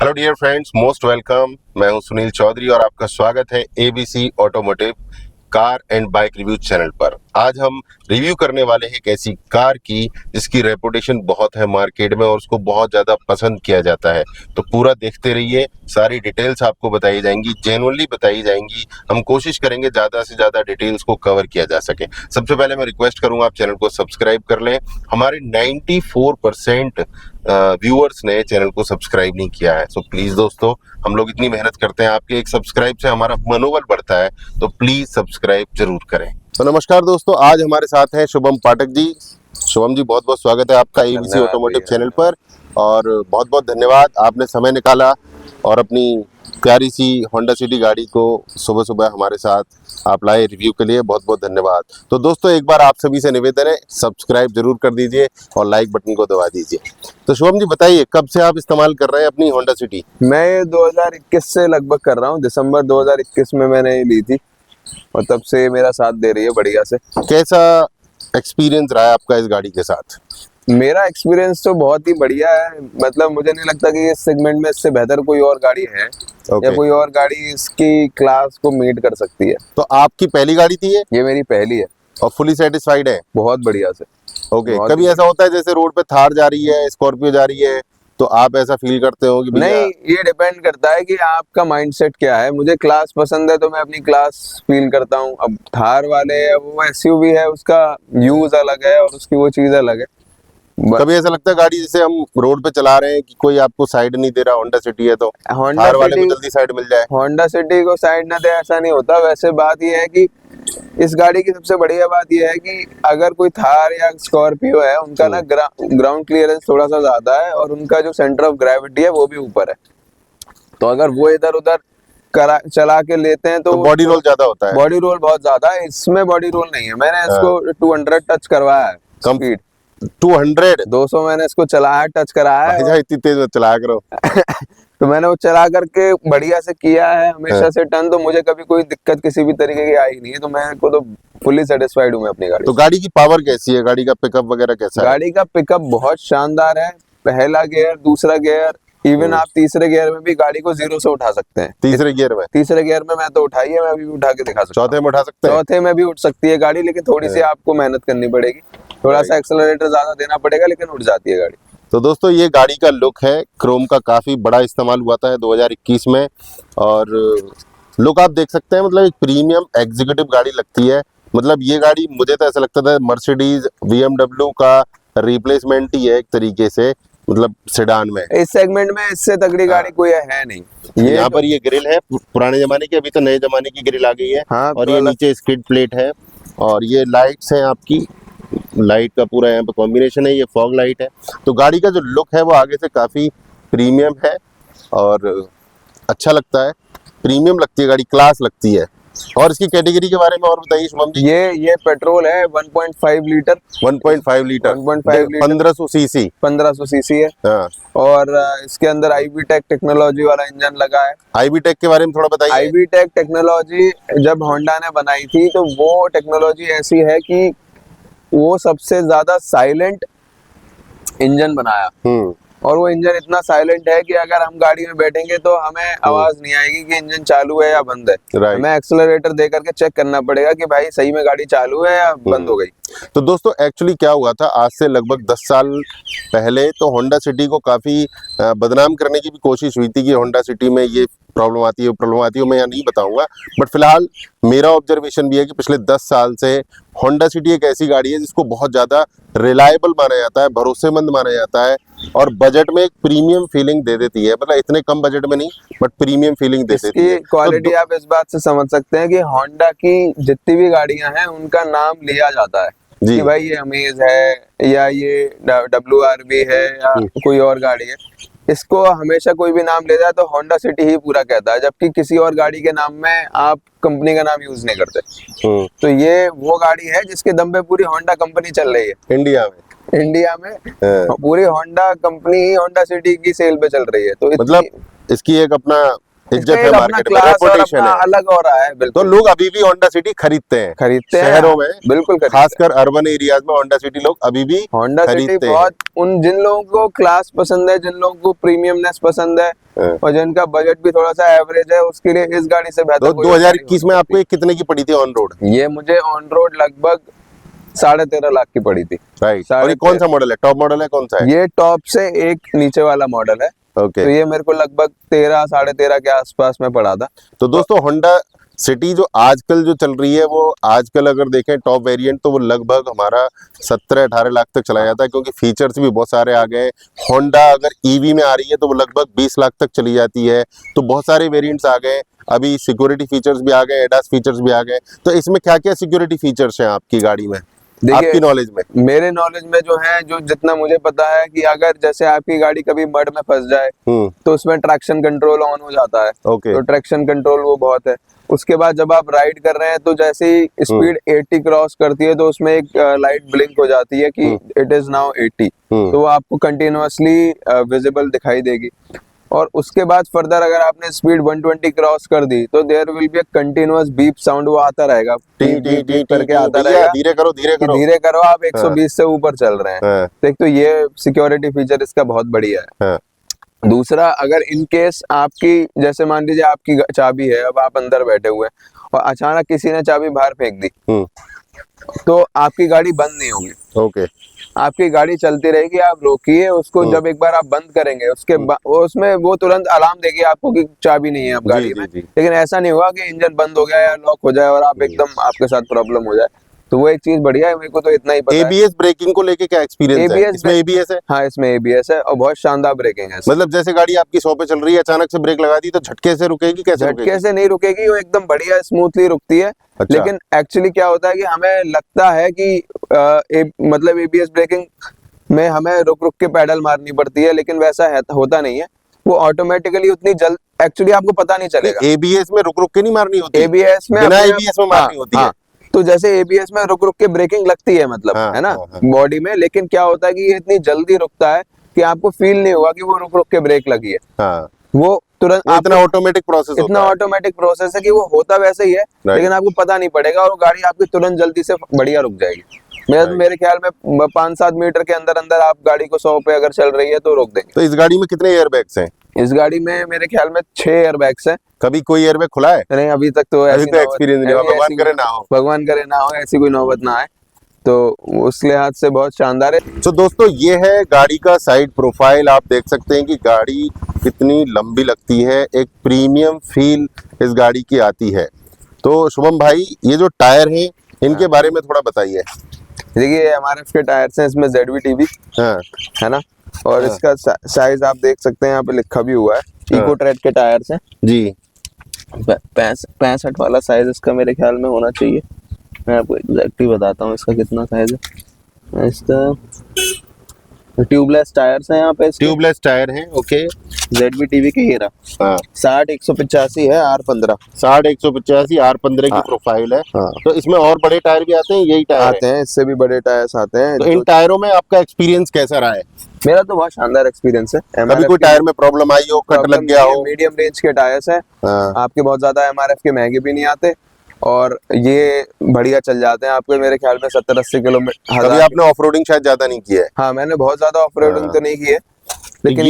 Hello dear friends, most welcome. मैं हूं सुनील चौधरी और आपका स्वागत है ABC automotive car and bike review channel पर। आज हम रिव्यू करने वाले हैं एक ऐसी कार की जिसकी रेपुटेशन बहुत है मार्केट में और उसको बहुत ज़्यादा पसंद किया जाता है। तो पूरा देखते रहिए, सारी डिटेल्स आपको बताई जाएंगी, जेन्युइनली बताई जाएंगी। हम कोशिश करेंगे ज़्यादा से ज़्यादा डिटेल्स को कवर किया जा सके। सबसे पहले मैं रिक्वेस्ट करूँगा आप चैनल को सब्सक्राइब कर लें। हमारे 94% व्यूअर्स ने चैनल को सब्सक्राइब नहीं किया है। सो प्लीज दोस्तों, हम लोग इतनी मेहनत करते हैं, आपके एक सब्सक्राइब से हमारा मनोबल बढ़ता है, तो प्लीज सब्सक्राइब जरूर करें। तो नमस्कार दोस्तों, आज हमारे साथ हैं शुभम पाठक जी। शुभम जी, बहुत बहुत स्वागत है आपका एबीसी ऑटोमोटिव चैनल पर और बहुत बहुत धन्यवाद, आपने समय निकाला और अपनी प्यारी सी होंडा सिटी गाड़ी को सुबह सुबह हमारे साथ आप लाए रिव्यू के लिए। बहुत बहुत धन्यवाद। तो दोस्तों, एक बार आप सभी से निवेदन है, सब्सक्राइब जरूर कर दीजिए और लाइक बटन को दबा दीजिए। तो शुभम जी बताइए, कब से आप इस्तेमाल कर रहे हैं अपनी होंडा सिटी? मैं 2021 से लगभग कर रहा हूँ। दिसंबर 2021 में मैंने ये ली थी और तब से मेरा साथ दे रही है बढ़िया से। कैसा एक्सपीरियंस रहा है आपका इस गाड़ी के साथ? मेरा एक्सपीरियंस तो बहुत ही बढ़िया है। मतलब मुझे नहीं लगता कि इस सेगमेंट में इससे बेहतर कोई और गाड़ी है या कोई और गाड़ी इसकी क्लास को मीट कर सकती है। तो आपकी पहली गाड़ी थी ये मेरी पहली है और फुली सेटिस्फाइड है? बहुत बढ़िया से। कभी ऐसा होता है जैसे रोड पे थार जा रही है, स्कॉर्पियो जा रही है, तो आप ऐसा फील करते हो कि नहीं, ये डिपेंड करता है कि आपका माइंडसेट क्या है। मुझे क्लास पसंद है तो मैं अपनी क्लास फील करता हूँ। अब थार वाले वो एसयूवी है, उसका यूज अलग है और उसकी वो चीज अलग है। कभी ऐसा लगता है गाड़ी जैसे हम रोड पे चला रहे हैं कि कोई आपको साइड नहीं दे रहा, होंडा सिटी है तो थार वाले को जल्दी साइड मिल जाए? होंडा सिटी को साइड ना दे ऐसा नहीं होता। वैसे बात ये है कि इस गाड़ी की सबसे बढ़िया बात यह है कि अगर कोई थार या स्कॉर्पियो है, उनका ना ग्राउंड क्लियरेंस थोड़ा सा ज्यादा है और उनका जो सेंटर ऑफ ग्रेविटी है वो भी ऊपर है। तो अगर वो इधर उधर चला के लेते हैं तो बॉडी रोल ज्यादा होता है। बॉडी रोल बहुत ज्यादा है, इसमें बॉडी रोल नहीं है। मैंने इसको 200 टच करवाया है स्पीड। 200 मैंने इसको चलाया, टच कराया है। इतनी तेज मत चलाया करो। तो मैंने वो चला करके बढ़िया से किया है हमेशा से टर्न, तो मुझे कभी कोई दिक्कत किसी भी तरीके की आई नहीं है। तो मैं को तो फुली सेटिस्फाइड हूँ मैं अपनी गाड़ी। तो गाड़ी की पावर कैसी है, गाड़ी का पिकअप वगैरह कैसा है? गाड़ी का पिकअप बहुत शानदार है। पहला गियर, दूसरा गियर, इवन आप तीसरे गियर में भी गाड़ी को 0 से उठा सकते हैं। तीसरे गियर में? तीसरे गियर में मैं तो उठाई है, मैं अभी भी उठा के दिखा सकता हूँ। चौथे में उठा सकते हैं? चौथे में भी उठ सकती है गाड़ी, लेकिन थोड़ी सी आपको मेहनत करनी पड़ेगी, थोड़ा सा एक्सेलरेटर ज्यादा देना पड़ेगा, लेकिन उठ जाती है गाड़ी। तो दोस्तों, ये गाड़ी का लुक है। क्रोम का काफी बड़ा इस्तेमाल हुआ था 2021 में और लुक आप देख सकते हैं, मतलब एक प्रीमियम एग्जीक्यूटिव गाड़ी लगती है। मतलब ये गाड़ी मुझे तो ऐसा लगता था मर्सिडीज BMW का रिप्लेसमेंट ही है एक तरीके से, मतलब सेडान में। इस सेगमेंट में इससे तगड़ी गाड़ी कोई है नहीं। ये यहाँ पर ये ग्रिल है पुराने जमाने की, अभी तो नए जमाने की ग्रिल आ गई है। हाँ, और ये नीचे स्किड प्लेट है और ये लाइट्स हैं आपकी, लाइट का पूरा यहाँ पे कॉम्बिनेशन है, ये फॉग लाइट है। तो गाड़ी का जो लुक है वो आगे से काफी प्रीमियम है और अच्छा लगता है, प्रीमियम लगती है गाड़ी, क्लास लगती है। और इसकी कैटेगरी के बारे में और बताइए शुभम जी। ये पेट्रोल है 1.5 लीटर 1.5 लीटर 1500 सीसी 1500 सीसी है। हाँ। और इसके अंदर IBTEC टेक्नोलॉजी वाला इंजन लगा है। IBTEC के बारे में थोड़ा बताइए। IBTEC टेक्नोलॉजी जब होंडा ने बनाई थी तो वो टेक्नोलॉजी ऐसी है कि वो सबसे ज्यादा साइलेंट इंजन बनाया। और वो इंजन इतना साइलेंट है कि अगर हम गाड़ी में बैठेंगे तो हमें आवाज नहीं आएगी कि इंजन चालू है या बंद है। हमें एक्सेलरेटर दे करके चेक करना पड़ेगा कि भाई सही में गाड़ी चालू है या बंद हो गई। तो दोस्तों, एक्चुअली क्या हुआ था, आज से लगभग 10 साल पहले तो होंडा सिटी को काफी बदनाम करने की भी कोशिश हुई थी कि होंडा सिटी में ये प्रॉब्लम आती है, मैं यहाँ नहीं बताऊंगा। बट फिलहाल मेरा ऑब्जर्वेशन भी है कि पिछले 10 साल से होंडा सिटी एक ऐसी गाड़ी है जिसको बहुत ज्यादा रिलायबल माना जाता है, भरोसेमंद माना जाता है और बजट में एक प्रीमियम फीलिंग दे देती है। मतलब इतने कम बजट में नहीं, बट प्रीमियम फीलिंग दे देती है। क्वालिटी आप इस बात से समझ सकते हैं कि होंडा की जितनी भी गाड़ियां हैं उनका नाम लिया जाता है कि भाई ये अमेज है या ये WRV है या कोई और गाड़ी है। इसको हमेशा कोई भी नाम ले जाए तो होंडा सिटी ही पूरा कहता है, जबकि किसी और गाड़ी के नाम में आप कंपनी का नाम यूज नहीं करते। तो ये वो गाड़ी है जिसके दम पे पूरी होंडा कंपनी चल रही है इंडिया में पूरी होंडा कंपनी ही होंडा सिटी की सेल पे चल रही है। तो मतलब इसकी एक अपना इज्जत इसका है एक अपना मार्केट में, क्लास और रेपुटेशन अपना है। अलग हो रहा है। तो बिल्कुल लोग अभी भी होंडा सिटी खरीदते हैं शहरों में, बिल्कुल खरीदते हैं। खासकर अर्बन एरियाज में होंडा सिटी लोग अभी भी होंडा सिटी खरीदते हैं। बहुत उन जिन लोगों को क्लास पसंद है, जिन लोगों को प्रीमियमनेस पसंद है हाँ। और जिनका बजट भी थोड़ा सा एवरेज है, उसके लिए इस गाड़ी से बेहतर तो कोई और गाड़ी 2021 हो में नहीं आपको ये कितने की पड़ी थी ऑन रोड? सकती। ये मुझे ऑन रोड लगभग 13.5 लाख की पड़ी थी। राइट। और ये कौन सा मॉडल है, टॉप मॉडल है, कौन सा है? ये टॉप से एक नीचे वाला मॉडल है। ओके। तो ये मेरे को लगभग 13 13.5 के आसपास में पड़ा था। तो दोस्तों होंडा सिटी जो आजकल जो चल रही है, वो आजकल अगर देखें टॉप वेरिएंट तो वो लगभग हमारा 17-18 लाख तक चला जाता है, क्योंकि फीचर्स भी बहुत सारे आ गए। होंडा अगर ईवी में आ रही है तो वो लगभग 20 लाख तक चली जाती है। तो बहुत सारे वेरिएंट्स आ गए, अभी सिक्योरिटी फीचर्स भी आ गए, एडास फीचर्स भी आ गए। तो इसमें क्या क्या सिक्योरिटी फीचर्स हैं आपकी गाड़ी में, आपकी नॉलेज में? मेरे नॉलेज में जो है, जो जितना मुझे पता है कि अगर जैसे आपकी गाड़ी कभी मड में फंस जाए तो उसमें ट्रैक्शन कंट्रोल ऑन हो जाता है। ओके। तो ट्रैक्शन कंट्रोल वो बहुत है। उसके बाद जब आप राइड कर रहे हैं तो जैसे ही स्पीड 80 क्रॉस करती है तो उसमें एक लाइट ब्लिंक हो जाती है कि इट इज नाउ 80। तो वो आपको कंटिन्यूअसली विजिबल दिखाई देगी। और उसके बाद फर्दर अगर आपने स्पीड 120 क्रॉस कर दी तो there will be a continuous beep sound, वो आता रहेगा, टी टी टी करके आता भैया रहेगा धीरे करो, धीरे कि करो। धीरे करो, आप 120 से ऊपर चल रहे हैं। हाँ। तो एक तो ये सिक्योरिटी फीचर इसका बहुत बढ़िया है। हाँ। दूसरा, अगर इन केस आपकी, जैसे मान लीजिए आपकी चाबी है, अब आप अंदर बैठे हुए हैं और अचानक किसी ने चाबी बाहर फेंक दी, तो आपकी गाड़ी बंद नहीं होगी। ओके। आपकी गाड़ी चलती रहेगी, आप रोकिए उसको, जब एक बार आप बंद करेंगे उसके उसमें वो तुरंत अलार्म देगी आपको कि चाबी नहीं है आप गाड़ी में। लेकिन ऐसा नहीं हुआ कि इंजन बंद हो गया या लॉक हो जाए और आप एकदम आपके साथ प्रॉब्लम हो जाए। तो वो एक चीज बढ़िया है, मेरे को तो इतना ही पता है। एबीएस ब्रेकिंग को लेके क्या एक्सपीरियंस है? इसमें एबीएस है? हाँ, इसमें एबीएस है और बहुत शानदार ब्रेकिंग है। मतलब जैसे गाड़ी आपकी 100 पे चल रही है, अचानक से ब्रेक लगा दी तो झटके से रुकेगी, कैसे रुकेगी? झटके से नहीं रुकेगी, वो एकदम बढ़िया स्मूथली रुकती है। अच्छा। लेकिन एक्चुअली क्या होता है कि हमें लगता है कि मतलब एबीएस ब्रेकिंग में हमें रुक रुक के पैडल मारनी पड़ती है, लेकिन वैसा होता नहीं है। वो ऑटोमेटिकली उतनी जल्द, एक्चुअली आपको पता नहीं चलेगा। एबीएस में रुक रुक के नहीं मारनी होती, एबीएस में बिना एबीएस में मारनी होती है। तो जैसे एबीएस में रुक रुक के ब्रेकिंग लगती है, मतलब है ना, बॉडी में। लेकिन क्या होता है कि ये इतनी जल्दी रुकता है कि आपको फील नहीं होगा कि वो रुक रुक के ब्रेक लगी है। वो तुरंत इतना ऑटोमेटिक प्रोसेस होता है। इतना ऑटोमेटिक प्रोसेस है कि वो होता वैसे ही है, लेकिन आपको पता नहीं पड़ेगा और गाड़ी आपकी तुरंत जल्दी से बढ़िया रुक जाएगी। मेरे ख्याल में 5-7 मीटर के अंदर अंदर आप गाड़ी को 100 पे अगर चल रही है तो रोक देंगे। तो इस गाड़ी में कितने एयरबैग्स हैं? इस गाड़ी में मेरे ख्याल में 6 एयरबैग्स हैं। कभी कोई एयरबैग खुला है? नहीं, अभी तक तो एक्सपीरियंस नहीं हुआ। भगवान करे ना हो, भगवान करे ना हो, ऐसी कोई नौबत ना आए। तो उस लिहाज से बहुत शानदार है। तो दोस्तों ये है गाड़ी का साइड प्रोफाइल। आप देख सकते हैं कि गाड़ी कितनी लंबी लगती है, एक प्रीमियम फील इस गाड़ी की आती है। तो शुभम भाई, ये जो टायर हैं इनके बारे में थोड़ा बताइए। देखिए, एमआरएफ के टायर्स हैं, इसमें ZV-TB है ना, और इसका साइज आप देख सकते हैं, यहाँ पे लिखा भी हुआ है। इको ट्रेड के टायर्स हैं जी। 65 वाला साइज इसका मेरे ख्याल में होना चाहिए। मैं आपको एग्जैक्टली बताता हूँ इसका कितना साइज है। इसका ट्यूबलेस टायर्स हैं यहाँ पे, ट्यूबलेस टायर हैं। ओके। ZV-TB के, ये रहा 60-185 है, R15। 60-185 R15 की प्रोफाइल है। तो इसमें और बड़े टायर भी आते हैं, यही टायर आते हैं, इससे भी बड़े टायर्स आते हैं। तो इन टायरों में आपका एक्सपीरियंस कैसा रहा है? मेरा तो बहुत शानदार एक्सपीरियंस है। कभी कोई टायर में प्रॉब्लम आई हो, कट लग गया हो? मीडियम रेंज के टायर्स हैं, आपके बहुत ज्यादा एमआरएफ के महंगे भी नहीं आते और ये बढ़िया चल जाते हैं आपके। मेरे ख्याल में 70-80 किलोमीटर। कभी आपने ऑफ-रोडिंग शायद ज्यादा नहीं की है? हाँ, मैंने बहुत ज्यादा ऑफ-रोडिंग तो नहीं की है, लेकिन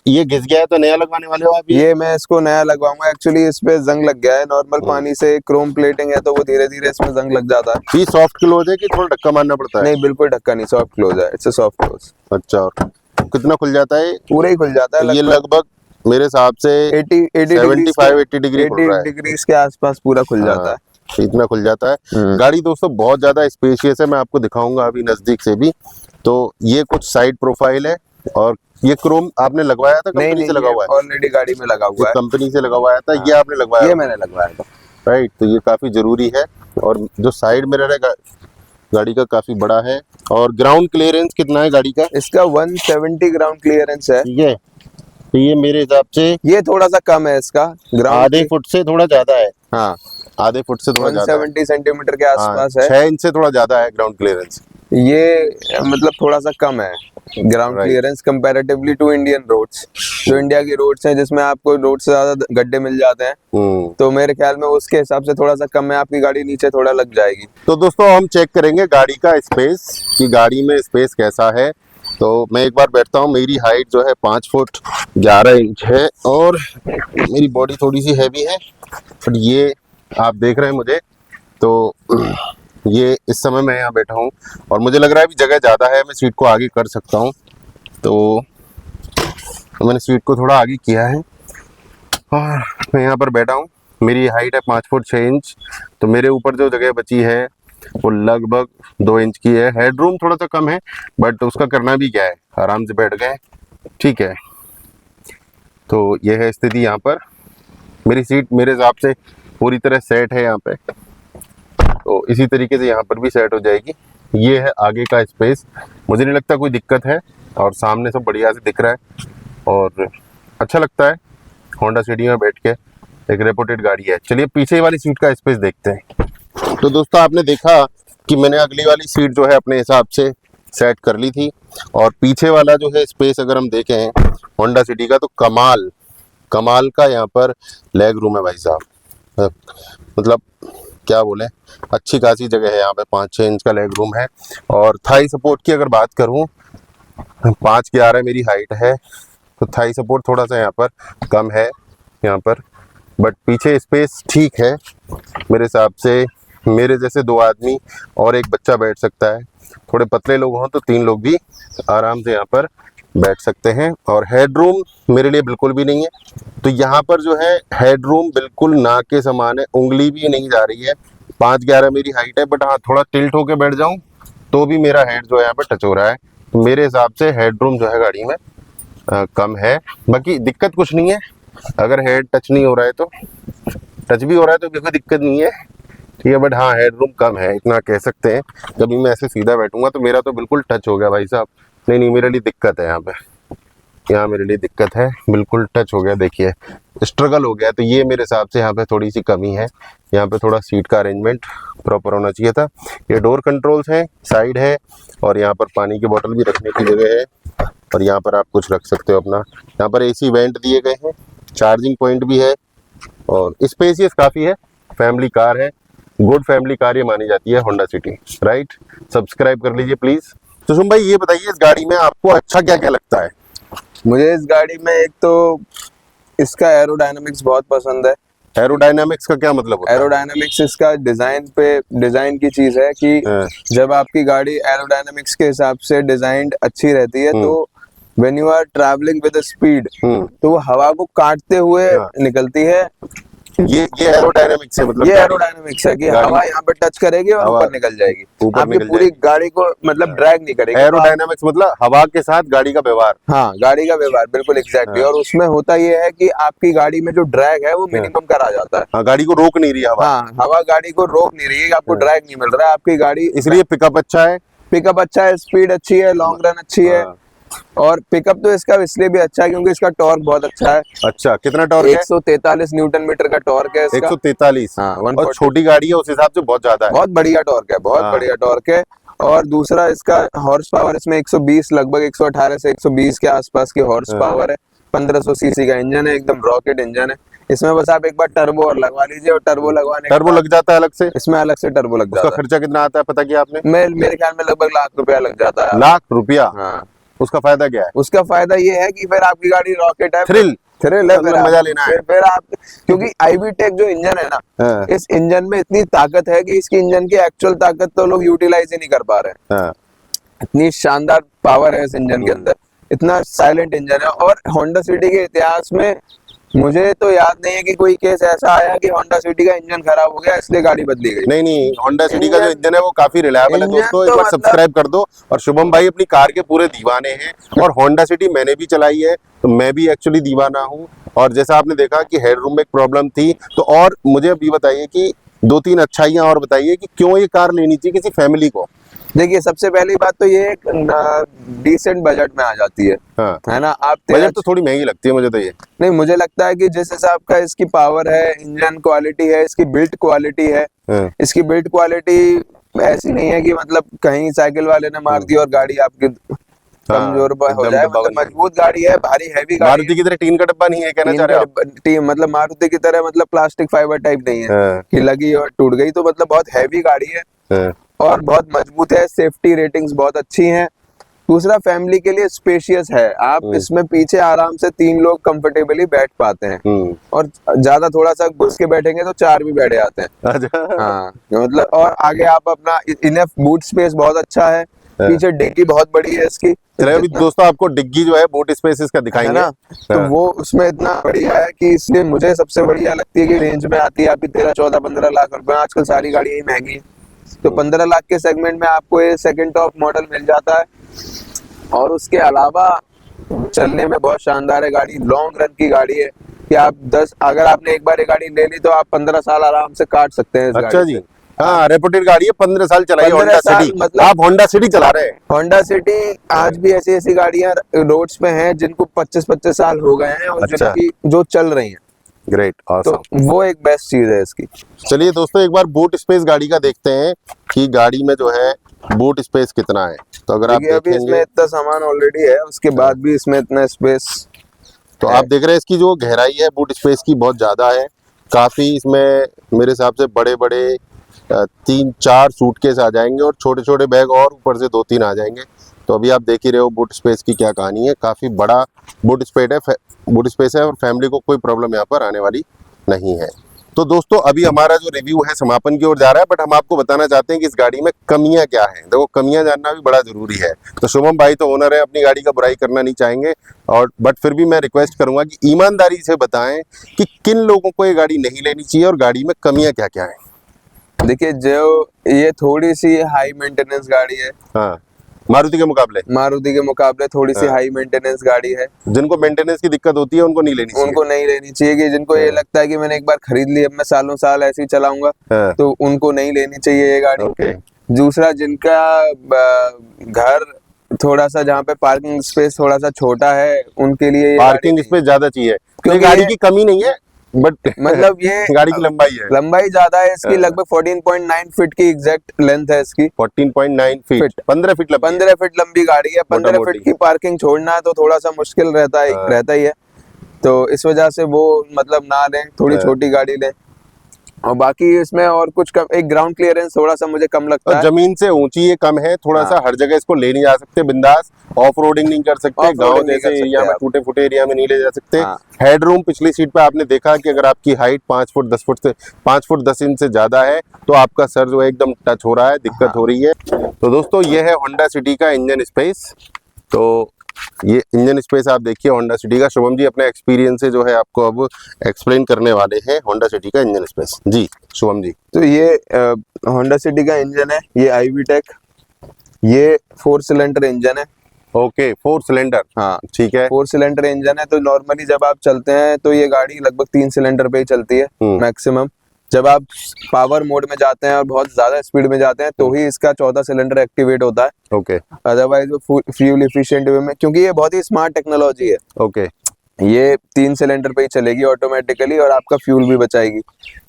ये घिस गया है तो नया लगवाने वाले हो आप? ये मैं इसको नया लगवाऊंगा। एक्चुअली इस पे जंग लग गया है, नॉर्मल पानी से क्रोम प्लेटिंग है तो वो धीरे धीरे इसमें जंग लग जाता है। ये सॉफ्ट क्लोज है कि थोड़ा धक्का मारना पड़ता है? नहीं, बिल्कुल धक्का नहीं, सॉफ्ट क्लोज है, इट्स अ सॉफ्ट क्लोज। अच्छा, और कितना खुल जाता है? पूरा ही खुल जाता है। ये लगभग मेरे हिसाब से 75-80 डिग्री के आसपास पूरा खुल जाता है। इतना खुल जाता है। गाड़ी दोस्तों बहुत ज्यादा स्पेशियस है, मैं आपको दिखाऊंगा अभी नजदीक से भी। तो ये कुछ साइड प्रोफाइल है। और ये क्रोम आपने लगवाया था? कंपनी से लगा हुआ है? ऑलरेडी गाड़ी में लगा हुआ है, कंपनी से लगवाया था। ये आपने लगवाया? ये मैंने लगवाया था। राइट। तो ये काफी जरूरी है। और जो साइड मिरर है गाड़ी का काफी बड़ा है। और ग्राउंड क्लियरेंस कितना है गाड़ी का? इसका 170 ग्राउंड क्लियरेंस है। ठीक है। तो ये मेरे हिसाब से ये थोड़ा सा कम है इसका, ग्राउंड आधे फुट से थोड़ा ज्यादा है। हाँ, आधे फुट से थोड़ा ज्यादा 170 सेंटीमीटर के आसपास है। 6 इंच से थोड़ा ज्यादा है ग्राउंड क्लियरेंस। ये मतलब थोड़ा सा कम है ground Right. Clearance comparatively to Indian roads. जो इंडिया की रोड्स हैं जिसमें आपको रोड से ज्यादा गड्ढे मिल जाते हैं, तो मेरे ख्याल में उसके हिसाब से थोड़ा सा कम है, आपकी गाड़ी नीचे थोड़ा लग जाएगी। तो दोस्तों हम चेक करेंगे गाड़ी का स्पेस कि गाड़ी में स्पेस कैसा है। तो मैं एक बार बैठता हूँ। मेरी हाइट जो है 5 फुट 11 इंच है और मेरी बॉडी थोड़ी सी हैवी है, बट ये आप देख रहे हैं मुझे, तो ये इस समय मैं यहाँ बैठा हूँ और मुझे लग रहा है अभी जगह ज़्यादा है, मैं सीट को आगे कर सकता हूँ। तो मैंने सीट को थोड़ा आगे किया है और मैं यहाँ पर बैठा हूँ। मेरी हाइट है 5 फुट 6 इंच, तो मेरे ऊपर जो जगह बची है वो लगभग 2 इंच की है। हेडरूम थोड़ा सा कम है, बट उसका करना भी क्या है, आराम से बैठ गए, ठीक है। तो यह है स्थिति यहाँ पर। मेरी सीट मेरे हिसाब से पूरी तरह सेट है यहाँ पे, तो इसी तरीके से यहाँ पर भी सेट हो जाएगी। ये है आगे का स्पेस, मुझे नहीं लगता कोई दिक्कत है और सामने सब बढ़िया से दिख रहा है और अच्छा लगता है होंडा सिटी में बैठ के, एक रेपुटेड गाड़ी है। चलिए पीछे वाली सीट का स्पेस देखते हैं। तो दोस्तों आपने देखा कि मैंने अगली वाली सीट जो है अपने हिसाब से सेट कर ली थी और पीछे वाला जो है स्पेस अगर हम देखें होंडा सिटी का, तो कमाल का यहाँ पर लेग रूम है भाई साहब। मतलब क्या बोले, अच्छी खासी जगह है यहाँ पे। 5-6 इंच का लेग रूम है और थाई सपोर्ट की अगर बात करूँ, 5'11" मेरी हाइट है, तो थाई सपोर्ट थोड़ा सा यहाँ पर कम है यहाँ पर, बट पीछे स्पेस ठीक है मेरे हिसाब से। मेरे जैसे 2 आदमी और एक बच्चा बैठ सकता है। थोड़े पतले लोग हों तो 3 लोग भी आराम से यहाँ पर बैठ सकते हैं। और हेडरूम मेरे लिए बिल्कुल भी नहीं है, तो यहाँ पर जो है हेडरूम बिल्कुल ना के समान है, उंगली भी नहीं जा रही है। 5'11" मेरी हाइट है, बट हाँ थोड़ा टिल्ट होके बैठ जाऊँ तो भी मेरा हेड जो है यहाँ पर टच हो रहा है। तो मेरे हिसाब से हेडरूम जो है गाड़ी में कम है। बाकी दिक्कत कुछ नहीं है, अगर हेड टच नहीं हो रहा है तो, टच भी हो रहा है तो कोई दिक्कत नहीं है, ठीक है, बट हाँ हेडरूम कम है, इतना कह सकते हैं। कभी मैं ऐसे सीधा बैठूंगा तो मेरा तो बिल्कुल टच हो गया भाई साहब। नहीं मेरे लिए दिक्कत है यहाँ पे, यहाँ मेरे लिए दिक्कत है, बिल्कुल टच हो गया, देखिए स्ट्रगल हो गया। तो ये मेरे हिसाब से यहाँ पे थोड़ी सी कमी है। यहाँ पे थोड़ा सीट का अरेंजमेंट प्रॉपर होना चाहिए था। ये डोर कंट्रोल्स हैं, साइड है और यहाँ पर पानी की बोतल भी रखने की जगह है और यहाँ पर आप कुछ रख सकते हो अपना। यहाँ पर एसी वेंट दिए गए हैं, चार्जिंग पॉइंट भी है और स्पेसियस काफ़ी है। फैमिली कार है, गुड फैमिली कार ये मानी जाती है होंडा सिटी, राइट। सब्सक्राइब कर लीजिए प्लीज। तो सुन भाई ये बताइए इस गाड़ी में आपको अच्छा क्या क्या लगता है? मुझे इस गाड़ी में एक तो इसका एरोडायनामिक्स बहुत पसंद है। एरोडायनामिक्स का क्या मतलब होता है? एरोडायनामिक्स इसका डिजाइन की चीज है कि हाँ। जब आपकी गाड़ी एरोडायनामिक्स के हिसाब से डिजाइन अच्छी रहती है तो when you are travelling with speed तो वो हवा को काटते हुए निकलती है। ये एरोडायनामिक्स है, मतलब ये एरोडायनामिक्स है कि हवा यहाँ पे टच करेगी और ऊपर निकल जाएगी, आपकी पूरी गाड़ी को मतलब ड्रैग नहीं करेगी। एरोडायनामिक्स मतलब हवा के साथ गाड़ी का व्यवहार। हाँ, गाड़ी का व्यवहार बिल्कुल एग्जैक्टली। और उसमें होता ये है कि आपकी गाड़ी में जो ड्रैग है वो मिनिमम करा जाता है। हाँ, गाड़ी को रोक नहीं रही हवा। हाँ, हवा गाड़ी को रोक नहीं रही है, आपको ड्रैग नहीं मिल रहा है, आपकी गाड़ी इसलिए पिकअप अच्छा है, स्पीड अच्छी है, लॉन्ग रन अच्छी है। और पिकअप तो इसका इसलिए भी अच्छा है क्योंकि इसका टॉर्क बहुत अच्छा है। अच्छा, कितना टॉर्क है? 143 न्यूटन मीटर का टॉर्क है इसका। 143। हाँ, और छोटी गाड़ी है उस हिसाब से बहुत ज्यादा है। बहुत बढ़िया टॉर्क है, बहुत बढ़िया टॉर्क है। और दूसरा इसका हॉर्स पावर इसमें 120, लगभग 118 से 120 के आसपास की हॉर्स पावर है। 1500 सीसी का इंजन है, एकदम रॉकेट इंजन है। इसमें बस आप एक बार टर्बो और लगवा लीजिए, और टर्बो लगवाने टर्बो लग जाता है अलग से? इसमें अलग से टर्बो लग जाता है। उसका खर्चा कितना आता है पता किया आपने? मेरे ख्याल में लगभग ₹1,00,000 लग जाता है। ₹1,00,000? हाँ। उसका फायदा क्या है? उसका फायदा ये है कि फिर आपकी गाड़ी रॉकेट है, थ्रिल है, मजा लेना है। फिर आप, क्योंकि आईवी टेक जो इंजन है ना, इस इंजन में इतनी ताकत है कि इसकी इंजन की एक्चुअल ताकत तो लोग यूटिलाइज ही नहीं कर पा रहे हैं। इतनी शानदार पावर है इस इंजन के अंदर, इतना साइलेंट इंजन है। और होंडा सिटी के इतिहास में मुझे तो याद नहीं है कि कोई केस ऐसा आया कि होंडा सिटी का इंजन खराब हो गया इसलिए गाड़ी बदली गई। नहीं, होंडा सिटी का जो इंजन है वो काफी रिलायबल है दोस्तों। एक बार सब्सक्राइब कर दो। और शुभम भाई अपनी कार के पूरे दीवाने हैं और होंडा सिटी मैंने भी चलाई है, तो मैं भी एक्चुअली दीवाना हूँ। और जैसा आपने देखा कि हेडरूम में एक प्रॉब्लम थी, तो और मुझे अभी बताइए कि 2-3 अच्छाइयाँ और बताइए कि क्यों ये कार लेनी चाहिए किसी फैमिली को। देखिए, सबसे पहली बात तो ये डिसेंट बजट में आ जाती है। हाँ। है ना। आप बजट तो थोड़ी महंगी लगती है मुझे तो ये। नहीं, मुझे लगता है कि जिस हिसाब का इसकी पावर है, इंजन क्वालिटी है, इसकी बिल्ट क्वालिटी है, इसकी बिल्ट क्वालिटी ऐसी नहीं है कि मतलब कहीं साइकिल वाले ने मार दी और गाड़ी आपकी कमजोर हो एकदम जाए, डब्बा मतलब बन मजबूत गाड़ी है, भारी हैवी गाड़ी मारुति की तरह टीन का डब्बा नहीं है, कहना है। चाह रहे हो आप? मतलब मारुति की तरह, मतलब प्लास्टिक फाइबर टाइप नहीं है हाँ, कि लगी और टूट गई, तो मतलब बहुत हैवी गाड़ी है हाँ, और बहुत मजबूत है। सेफ्टी रेटिंग्स बहुत अच्छी हैं। दूसरा, फैमिली के लिए स्पेशियस है, आप इसमें पीछे आराम से 3 लोग कंफर्टेबली बैठ पाते हैं, और ज्यादा थोड़ा सा घुस के बैठेंगे तो 4 भी बैठे जाते हैं। अच्छा, हाँ, मतलब और आगे आप अपना इनफ बूट स्पेस बहुत अच्छा है, पीछे डिग्गी बहुत बड़ी है इसकी। चलिए अभी दोस्तों आपको डिग्गी जो है बूट स्पेस इसका है दिखाएंगे। ना, तो हाँ, वो उसमें इतना बढ़िया है कि इसलिए मुझे सबसे बढ़िया लगती है कि रेंज में आती है आपकी 13-14-15 लाख रुपए। आजकल सारी गाड़ी यही महंगी है, तो 15 लाख के सेगमेंट में आपको ये सेकंड टॉप मॉडल मिल जाता है। और उसके अलावा चलने में बहुत शानदार है गाड़ी, लॉन्ग रन की गाड़ी है कि आप 10, अगर आपने एक बार ये गाड़ी ले ली तो आप 15 साल आराम से काट सकते हैं इस अच्छा गाड़ी जी। से। हाँ, रेपुटेड गाड़ी है, 15 साल चलाई 15 होंडा साल सिटी। मतलब आप होंडा सिटी चला रहे हैं? होंडा सिटी आज भी ऐसी ऐसी गाड़ियां रोड्स पे हैं जिनको 25-25 साल हो गए हैं और अच्छा। जिनकी जो चल रही हैं, ग्रेट, तो ऑसम। वो एक बेस्ट चीज है इसकी। चलिए दोस्तों एक बार बूट स्पेस गाड़ी का देखते हैं कि गाड़ी में जो है बूट स्पेस कितना है। तो अगर आप देखिए अभी इसमें देखेंगे इतना सामान ऑलरेडी है, उसके बाद भी इसमें इतना स्पेस तो है। आप देख रहे हैं इसकी जो गहराई है बूट स्पेस की बहुत ज़्यादा है। काफ़ी इसमें मेरे हिसाब से बड़े बड़े 3-4 सूटकेस आ जाएंगे और छोटे छोटे बैग और ऊपर से 2-3 आ जाएंगे। तो अभी आप देख ही रहे हो बूट स्पेस की क्या कहानी है। काफ़ी बड़ा बूट स्पेस है और फैमिली को कोई प्रॉब्लम यहाँ पर आने वाली नहीं है। तो दोस्तों अभी हमारा जो रिव्यू है समापन की ओर जा रहा है, बट हम आपको बताना चाहते हैं कि इस गाड़ी में कमियां क्या हैं। देखो कमियां जानना भी बड़ा जरूरी है। तो शुभम भाई तो ओनर है, अपनी गाड़ी का बुराई करना नहीं चाहेंगे, और बट फिर भी मैं रिक्वेस्ट करूंगा कि ईमानदारी से बताएं कि किन लोगों को ये गाड़ी नहीं लेनी चाहिए और गाड़ी में कमियां क्या क्या हैं। देखिए, जो ये थोड़ी सी हाई मेंटेनेंस गाड़ी है, हाँ, मारुति के मुकाबले मारुति के मुकाबले थोड़ी सी हाँ। हाई मेंटेनेंस गाड़ी है। जिनको मेंटेनेंस की दिक्कत होती है उनको नहीं लेनी चाहिए। उनको नहीं लेनी चाहिए, कि जिनको ये हाँ। लगता है कि मैंने एक बार खरीद ली, अब मैं सालों साल ऐसे ही चलाऊंगा, हाँ, तो उनको नहीं लेनी चाहिए ये गाड़ी। ओके। दूसरा, जिनका घर थोड़ा सा, जहाँ पे पार्किंग स्पेस थोड़ा सा छोटा है, उनके लिए ये पार्किंग गाड़ी स्पेस ज्यादा चाहिए। तो ये क्योंकि गाड़ी ये- की कमी नहीं है, बट मतलब ये गाड़ी की लंबाई है लंबाई ज्यादा है इसकी, हाँ। लगभग 14.9 फीट की एग्जैक्ट लेंथ है इसकी। 14.9 फीट, 15 फीट लंबी है। 15 फीट लंबी गाड़ी है, 15 मोटा-मोटी। फीट की पार्किंग छोड़ना है तो थोड़ा सा मुश्किल रहता हाँ। ही है। तो इस वजह से वो मतलब ना लें, थोड़ी हाँ। छोटी गाड़ी लें। और बाकी इसमें और कुछ कम, एक ग्राउंड क्लियरेंस थोड़ा सा मुझे कम लगता और है। जमीन से ऊंची ये कम है थोड़ा सा, हाँ। हर जगह इसको ले नहीं जा सकते बिंदास, ऑफ रोडिंग नहीं कर सकते, Off-roading गांव नहीं जैसे कर सकते एरिया में, आप। टूटे फूटे एरिया में नहीं ले जा सकते। हाँ। हेडरूम पिछली सीट पे आपने देखा कि अगर आपकी हाइट 5 फुट 10 फुट से 5 फुट 10 इंच से ज्यादा है तो आपका सर जो है एकदम टच हो रहा है, दिक्कत हाँ। हो रही है। तो दोस्तों ये है होंडा सिटी का इंजन स्पेस। तो ये इंजन स्पेस आप देखिए होंडा सिटी का। शुभम जी अपने एक्सपीरियंस से जो है आपको अब एक्सप्लेन करने वाले हैं होंडा सिटी का इंजन स्पेस। जी शुभम जी। तो ये होंडा सिटी का इंजन है, ये IVTEC, ये 4 सिलेंडर इंजन है। ओके, 4 सिलेंडर, हाँ, ठीक है। 4 सिलेंडर इंजन है। तो नॉर्मली जब आप चलते हैं तो ये गाड़ी लगभग 3 सिलेंडर पे ही चलती है मैक्सिमम। जब आप पावर मोड में जाते हैं और बहुत ज्यादा स्पीड में जाते हैं तो ही इसका 14 सिलेंडर एक्टिवेट होता है। ओके अदरवाइज वो फ्यूल इफिशिएंट वे में, क्योंकि ये बहुत ही स्मार्ट टेक्नोलॉजी है, ओके ये 3 सिलेंडर पे ही चलेगी ऑटोमेटिकली और आपका फ्यूल भी बचाएगी।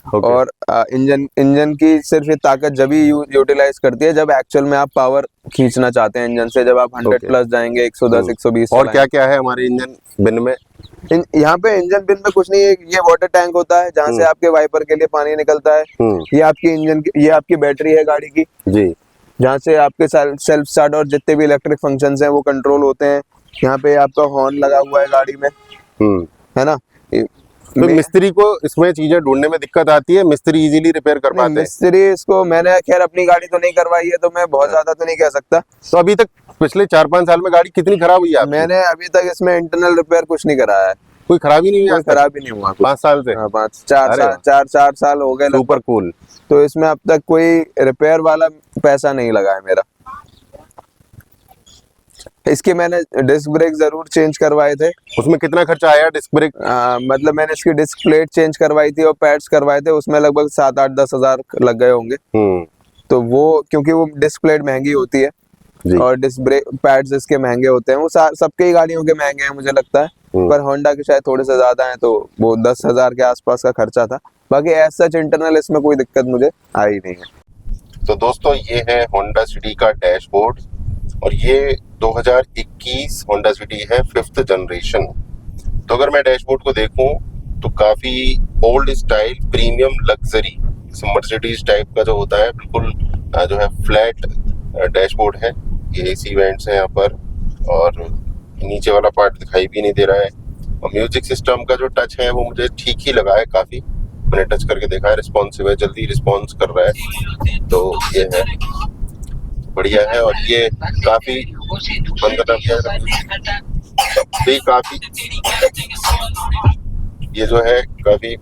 ओके। और इंजन की सिर्फ ये ताकत जब ही यूटिलाइज करती है जब एक्चुअल में आप पावर खींचना चाहते हैं इंजन से, जब आप 100 Okay. प्लस जाएंगे, 110 120 और क्या क्या है हमारे इंजन बिन में? यहाँ पे इंजन बिन में कुछ नहीं है। ये वाटर टैंक होता है जहाँ से आपके वाइपर के लिए पानी निकलता है। ये आपकी ये आपकी बैटरी है गाड़ी की, जी, जहाँ से आपके सेल्फ स्टार्ट और जितने भी इलेक्ट्रिक फंक्शंस हैं वो कंट्रोल होते हैं। यहाँ पे आपका हॉर्न लगा हुआ है गाड़ी में, है ना। तो मिस्त्री को इसमें चीजें ढूंढने में दिक्कत आती है, मिस्त्री इजीली रिपेयर कर पाते हैं? मिस्त्री इसको, मैंने खैर अपनी गाड़ी तो नहीं करवाई है तो मैं बहुत ज्यादा तो नहीं कह सकता। तो अभी तक पिछले 4-5 साल में गाड़ी कितनी खराब हुई है आपकी? मैंने अभी तक इसमें इंटरनल रिपेयर कुछ नहीं कराया है, कोई खराबी नहीं हुई कोई आज तक? खराबी नहीं हुआ। 5 साल से? हाँ, 4 अरे साल, 4 साल हो गए सुपर लगभग। कूल। तो इसमें अब तक कोई रिपेयर वाला पैसा नहीं लगा है मेरा। इसके मैंने डिस्क ब्रेक जरूर चेंज करवाए थे। उसमें कितना खर्चा आया डिस्क ब्रेक? मतलब मैंने इसकी डिस्क प्लेट चेंज करवाई थी और पैड्स करवाए थे, उसमें लगभग 7-8-10 हजार लग गए होंगे। तो वो क्योंकि वो डिस्क प्लेट महंगी होती है जी। और डिस्क ब्रेक पैड्स इसके महंगे होते हैं, वो सबके ही गाड़ियों के महंगे हैं मुझे लगता है, पर होंडा के शायद थोड़े से ज्यादा हैं, तो वो 10,000 के आसपास का खर्चा था। बाकी एज सच इंटरनल इसमें कोई दिक्कत मुझे आई नहीं है। तो दोस्तों ये है होंडा सिटी का डैशबोर्ड और ये 2021 होंडा सिटी है 5th जनरेशन। तो अगर मैं डैशबोर्ड को देखूं तो काफ़ी old style premium luxury Mercedes type का जो होता है, बिल्कुल जो है फ्लैट डैशबोर्ड है। ये एसी वेंट्स हैं यहाँ पर, और नीचे वाला पार्ट दिखाई भी नहीं दे रहा है। और म्यूजिक सिस्टम का जो टच है वो मुझे ठीक ही लगा है काफ़ी। मैंने टच करके देखा है, रिस्पॉन्सिव है, जल्दी रिस्पॉन्स कर रहा है, तो ये है बढ़िया है। और ये काफ़ी काफ़ी ये जो है काफ़ी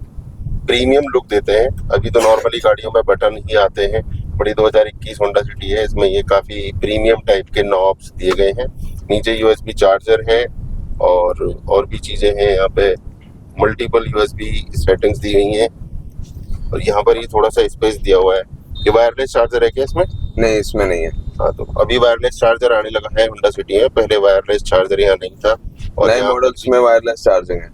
प्रीमियम लुक देते हैं। अभी तो नॉर्मली गाड़ियों में बटन ही आते हैं, बड़ी 2021 होंडा सिटी है, इसमें ये काफ़ी प्रीमियम टाइप के नॉब्स दिए गए हैं। नीचे यूएसबी चार्जर है और भी चीज़ें हैं। यहाँ पे मल्टीपल यूएसबी सेटिंग्स दी गई हैं, और यहाँ पर ये थोड़ा सा स्पेस दिया हुआ है। ये वायरलेस चार्जर है क्या इसमें? नहीं, इसमें नहीं है। हाँ, तो अभी वायरलेस चार्जर आने लगा है होंडा सिटी में, पहले वायरलेस चार्जर यहाँ नहीं था। और नए मॉडल्स में वायरलेस चार्जिंग है।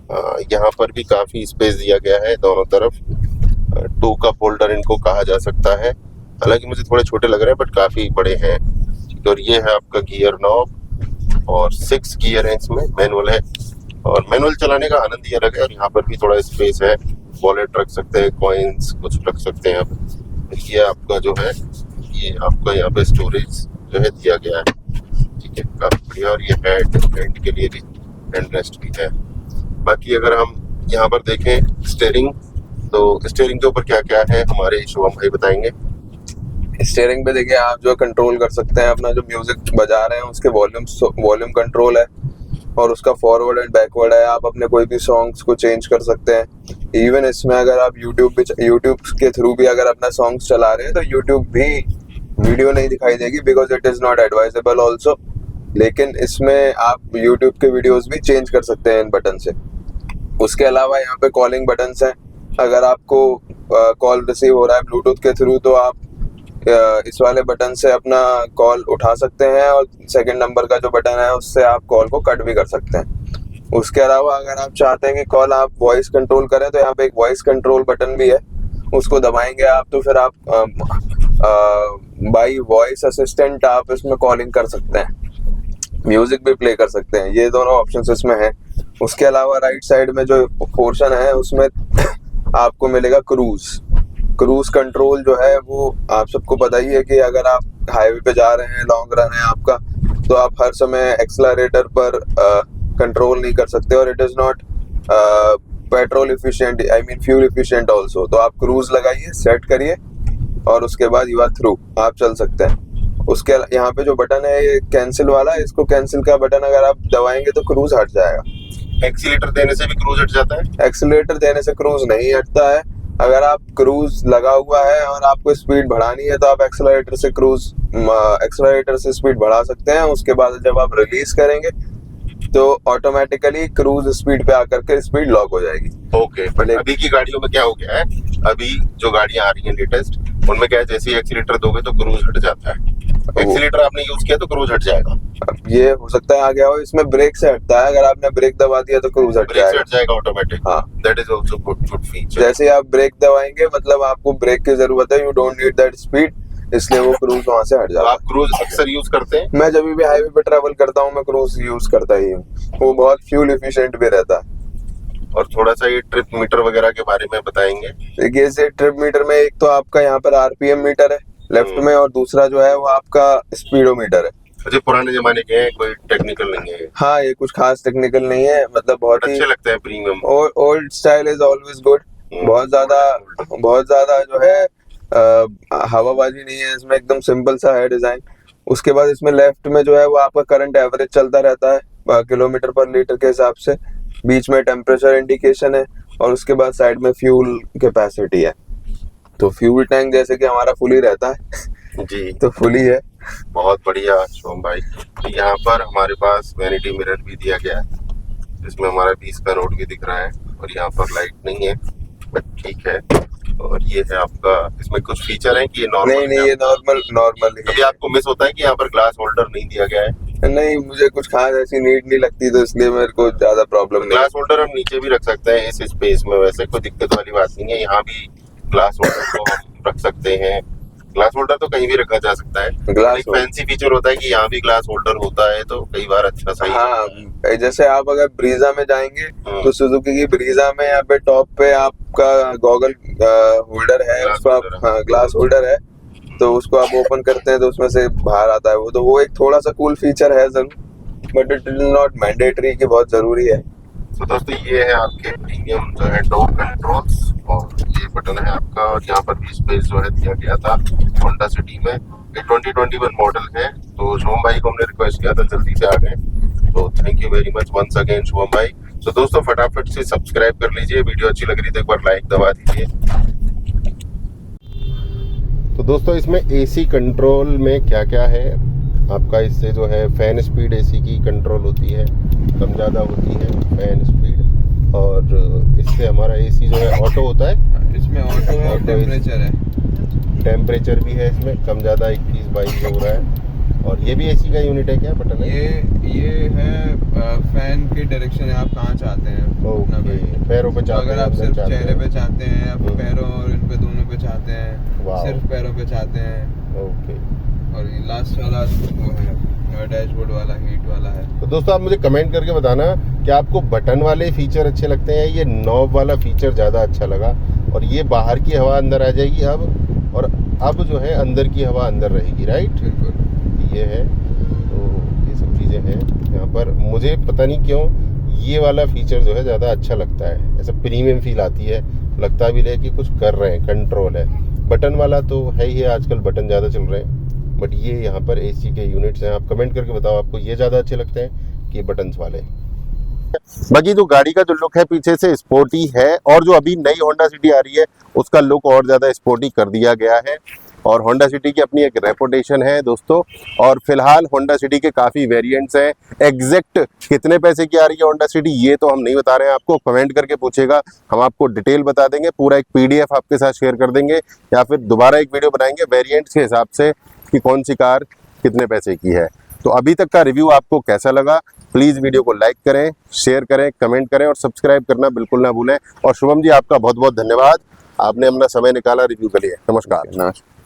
यहाँ पर भी काफ़ी स्पेस दिया गया है दोनों तरफ। 2 कप होल्डर इनको कहा जा सकता है, हालांकि मुझे थोड़े छोटे लग रहे हैं बट काफ़ी बड़े हैं। और ये है आपका गियर नॉब, और 6 गियर है इसमें, मैनुअल है, और मैनुअल चलाने का आनंद ही अलग है। और यहाँ पर भी थोड़ा स्पेस है, वॉलेट रख सकते हैं, कॉइन्स कुछ रख सकते हैं यहाँ पे। ये आपका जो है, ये आपका यहाँ पे स्टोरेज जो है दिया गया है, ठीक है, काफ़ी बढ़िया। और ये हैंड के लिए भी हैंड रेस्ट भी है। बाकी अगर हम यहाँ पर देखें स्टीयरिंग, तो स्टीयरिंग के ऊपर क्या क्या है हमारे शुभम भाई बताएंगे। स्टीयरिंग पे देखिए आप जो कंट्रोल कर सकते हैं अपना जो म्यूजिक बजा रहे हैं उसके वॉल्यूम कंट्रोल है, और उसका फॉरवर्ड एंड बैकवर्ड है। आप अपने कोई भी सॉन्ग्स को चेंज कर सकते हैं। इवन इसमें अगर आप यूट्यूब के थ्रू भी अगर अपना सॉन्ग्स चला रहे हैं तो यूट्यूब भी वीडियो नहीं दिखाई देगी, because it is not advisable also. लेकिन इसमें आप यूट्यूब के वीडियोस भी चेंज कर सकते हैं इन बटन से। उसके अलावा यहाँ पे कॉलिंग बटन्स हैं। अगर आपको कॉल रिसीव हो रहा है ब्लूटूथ के थ्रू तो आप इस वाले बटन से अपना कॉल उठा सकते हैं, और सेकंड नंबर का जो बटन है उससे आप कॉल को कट भी कर सकते हैं। उसके अलावा अगर आप चाहते हैं कि कॉल आप वॉइस कंट्रोल करें तो यहाँ पे एक वॉइस कंट्रोल बटन भी है, उसको दबाएंगे आप तो फिर आप बाई वॉइस असिस्टेंट आप इसमें कॉलिंग कर सकते हैं, म्यूजिक भी प्ले कर सकते हैं। ये दोनों ऑप्शन इसमें हैं। उसके अलावा राइट साइड में जो पोर्शन है उसमें आपको मिलेगा क्रूज कंट्रोल जो है वो आप सबको पता ही है कि अगर आप हाईवे पे जा रहे हैं, लॉन्ग रन है आपका, तो आप हर समय एक्सेलरेटर पर कंट्रोल नहीं कर सकते, और it is not petrol efficient, I mean fuel efficient also. तो आप क्रूज लगाइए, सेट करिए, और उसके बाद यू आर थ्रू, आप चल सकते हैं। उसके यहाँ पे जो बटन है ये कैंसिल वाला, इसको कैंसिल का बटन अगर आप दबाएंगे तो क्रूज हट जाएगा। एक्सीलेटर देने से भी क्रूज हट जाता है? एक्सीलेटर देने से क्रूज नहीं हटता है। अगर आप क्रूज लगा हुआ है और आपको स्पीड बढ़ानी है तो आप एक्सेलरेटर से स्पीड बढ़ा सकते हैं। उसके बाद जब आप रिलीज करेंगे तो ऑटोमेटिकली क्रूज स्पीड पे आकर के स्पीड लॉक हो जाएगी। ओके, बट अभी की गाड़ियों में क्या हो गया है, अभी जो गाड़ियां आ रही हैं लेटेस्ट, उनमें क्या है, जैसे ही एक्सीलेटर दोगे तो क्रूज हट जाता है। एक्सीलेटर आपने यूज किया तो क्रूज हट जाएगा। अब ये हो सकता है आ गया हो, इसमें ब्रेक से हटता है। अगर आपने ब्रेक दबा दिया तो क्रूज हट जाएगा ऑटोमेटिक। हाँ, that is also good feature. जैसे आप ब्रेक दबाएंगे मतलब आपको ब्रेक की जरूरत है, you don't need that speed, इसलिए वो क्रूज वहां से हट जाता है। आप क्रूज अक्सर यूज करते हैं? मैं जब भी हाईवे पे ट्रैवल करता हूँ मैं क्रूज यूज करता ही हूँ, वो बहुत फ्यूल एफिशिएंट भी रहता है। और थोड़ा सा ये ट्रिप मीटर वगैरह के बारे में बताएंगे। देखिए इसे ट्रिप मीटर में एक तो आपका यहाँ पर आरपीएम मीटर है लेफ्ट में, और दूसरा जो है वो आपका स्पीडोमीटर है। जो पुराने जमाने के हैं, कोई टेक्निकल नहीं है। हाँ, ये कुछ खास टेक्निकल नहीं है, मतलब बहुत अच्छे लगते हैं, premium. Old style is always good. बहुत ज्यादा जो है हवाबाजी नहीं है इसमें, एकदम सिंपल सा है डिजाइन। उसके बाद इसमें लेफ्ट में जो है वो आपका करंट एवरेज चलता रहता है किलोमीटर पर लीटर के हिसाब से। बीच में टेम्परेचर इंडिकेशन है, और उसके बाद साइड में फ्यूल कैपेसिटी है। तो फ्यूल टैंक जैसे कि हमारा फुल ही रहता है जी, तो फुल ही है। बहुत बढ़िया शुभम भाई। तो यहाँ पर हमारे पास वैनिटी मिरर भी दिया गया है, जिसमें हमारा 20 का नोट भी दिख रहा है, और यहाँ पर लाइट नहीं है, बट ठीक है। और ये है आपका, इसमें कुछ फीचर है कि ये नॉर्मल नहीं, ये नॉर्मल है। आपको मिस होता है कि यहाँ पर ग्लास होल्डर नहीं दिया गया है? नहीं, मुझे कुछ खास ऐसी नीड नहीं लगती, तो इसलिए मेरे को ज्यादा प्रॉब्लम नहीं। ग्लास होल्डर हम नीचे भी रख सकते हैं इस स्पेस में, वैसे कोई दिक्कत वाली बात नहीं है। यहाँ भी ग्लास होल्डर को हम रख सकते हैं, ग्लास होल्डर तो कहीं भी रखा जा सकता है। ग्लास एक फैंसी फीचर होता है कि यहाँ भी ग्लास होल्डर होता है, तो कई बार अच्छा सही हाँ, जैसे आप अगर ब्रीजा में जाएंगे हाँ। तो सुजुकी की ब्रीजा में यहाँ पे टॉप पे आपका गॉगल होल्डर है, ग्लास उसको आप होल्डर है। हाँ ग्लास होल्डर है, तो उसको आप ओपन करते हैं तो उसमें से बाहर आता है वो, तो वो एक थोड़ा सा कूल फीचर है जरूर, but it is not mandatory कि बहुत जरूरी है। तो दोस्तों ये है आपके प्रीमियम जो है डोर कंट्रोल्स, और ये बटन है आपका, और यहाँ पर भी स्पेस जो है दिया गया था होंडा सिटी में। ये 2021 मॉडल है, तो शुभम भाई को हमने रिक्वेस्ट किया था जल्दी से आ गए, तो thank you very much once again Shubham भाई। तो दोस्तों फटाफट से सब्सक्राइब कर लीजिए, वीडियो अच्छी लग रही तो एक बार लाइक दबा दीजिए। तो दोस्तों इसमें एसी कंट्रोल में क्या क्या है आपका, इससे जो है फैन स्पीड एसी की कंट्रोल होती है, कम ज़्यादा होती है फैन स्पीड, और इससे हमारा एसी जो है ऑटो होता है, इसमें ऑटो है और टेम्परेचर है, टेम्परेचर भी है इसमें कम ज़्यादा 21-22 हो रहा है। और ये भी एसी का यूनिट है क्या बटन है? ये है फैन की डायरेक्शन, आप कहाँ चाहते हैं ओके, पैरों पे चाहते अगर हैं, आप अंदर सिर्फ चाहते चेहरे हैं। पे चाहते हैं, आप पैरों और इन पे दोनों पे चाहते हैं, वाह। सिर्फ पैरों पे चाहते हैं, ओके, और ये लास्ट वाला वो है डैशबोर्ड वाला, हीट वाला है। तो दोस्तों आप मुझे कमेंट करके बताना कि आपको बटन वाले फीचर अच्छे लगते हैं, ये नॉब वाला फीचर ज़्यादा अच्छा लगा। और ये बाहर की हवा अंदर आ जाएगी अब, और अब जो है अंदर की हवा अंदर रहेगी, राइट? बिल्कुल, ये है, तो ये सब चीज़ें हैं यहाँ पर। मुझे पता नहीं क्यों ये वाला फीचर जो है ज़्यादा अच्छा लगता है, ऐसा प्रीमियम फील आती है, लगता भी है कि कुछ कर रहे हैं, कंट्रोल है। बटन वाला तो है ही है, आजकल बटन ज़्यादा चल रहे हैं, बट ये यहाँ पर एसी के यूनिट्स हैं। आप कमेंट करके बताओ आपको ये ज़्यादा अच्छे लगते हैं कि बटन्स वाले। बाकी जो गाड़ी का जो लुक है पीछे से स्पोर्टी है, और जो अभी नई होंडा सिटी आ रही है उसका लुक और ज़्यादा स्पोर्टी कर दिया गया है। और होंडा सिटी की अपनी एक रेपुटेशन है दोस्तों, और फिलहाल होंडा सिटी के काफ़ी वेरिएंट्स हैं। एग्जैक्ट कितने पैसे की आ रही है होंडा सिटी ये तो हम नहीं बता रहे हैं आपको, कमेंट करके पूछेगा, हम आपको डिटेल बता देंगे, पूरा एक PDF आपके साथ शेयर कर देंगे, या फिर दोबारा एक वीडियो बनाएंगे वेरिएंट्स के हिसाब से कि कौन सी कार कितने पैसे की है। तो अभी तक का रिव्यू आपको कैसा लगा, प्लीज़ वीडियो को लाइक करें, शेयर करें, कमेंट करें, और सब्सक्राइब करना बिल्कुल ना भूलें। और शुभम जी आपका बहुत बहुत धन्यवाद, आपने अपना समय निकाला रिव्यू के लिए। नमस्कार।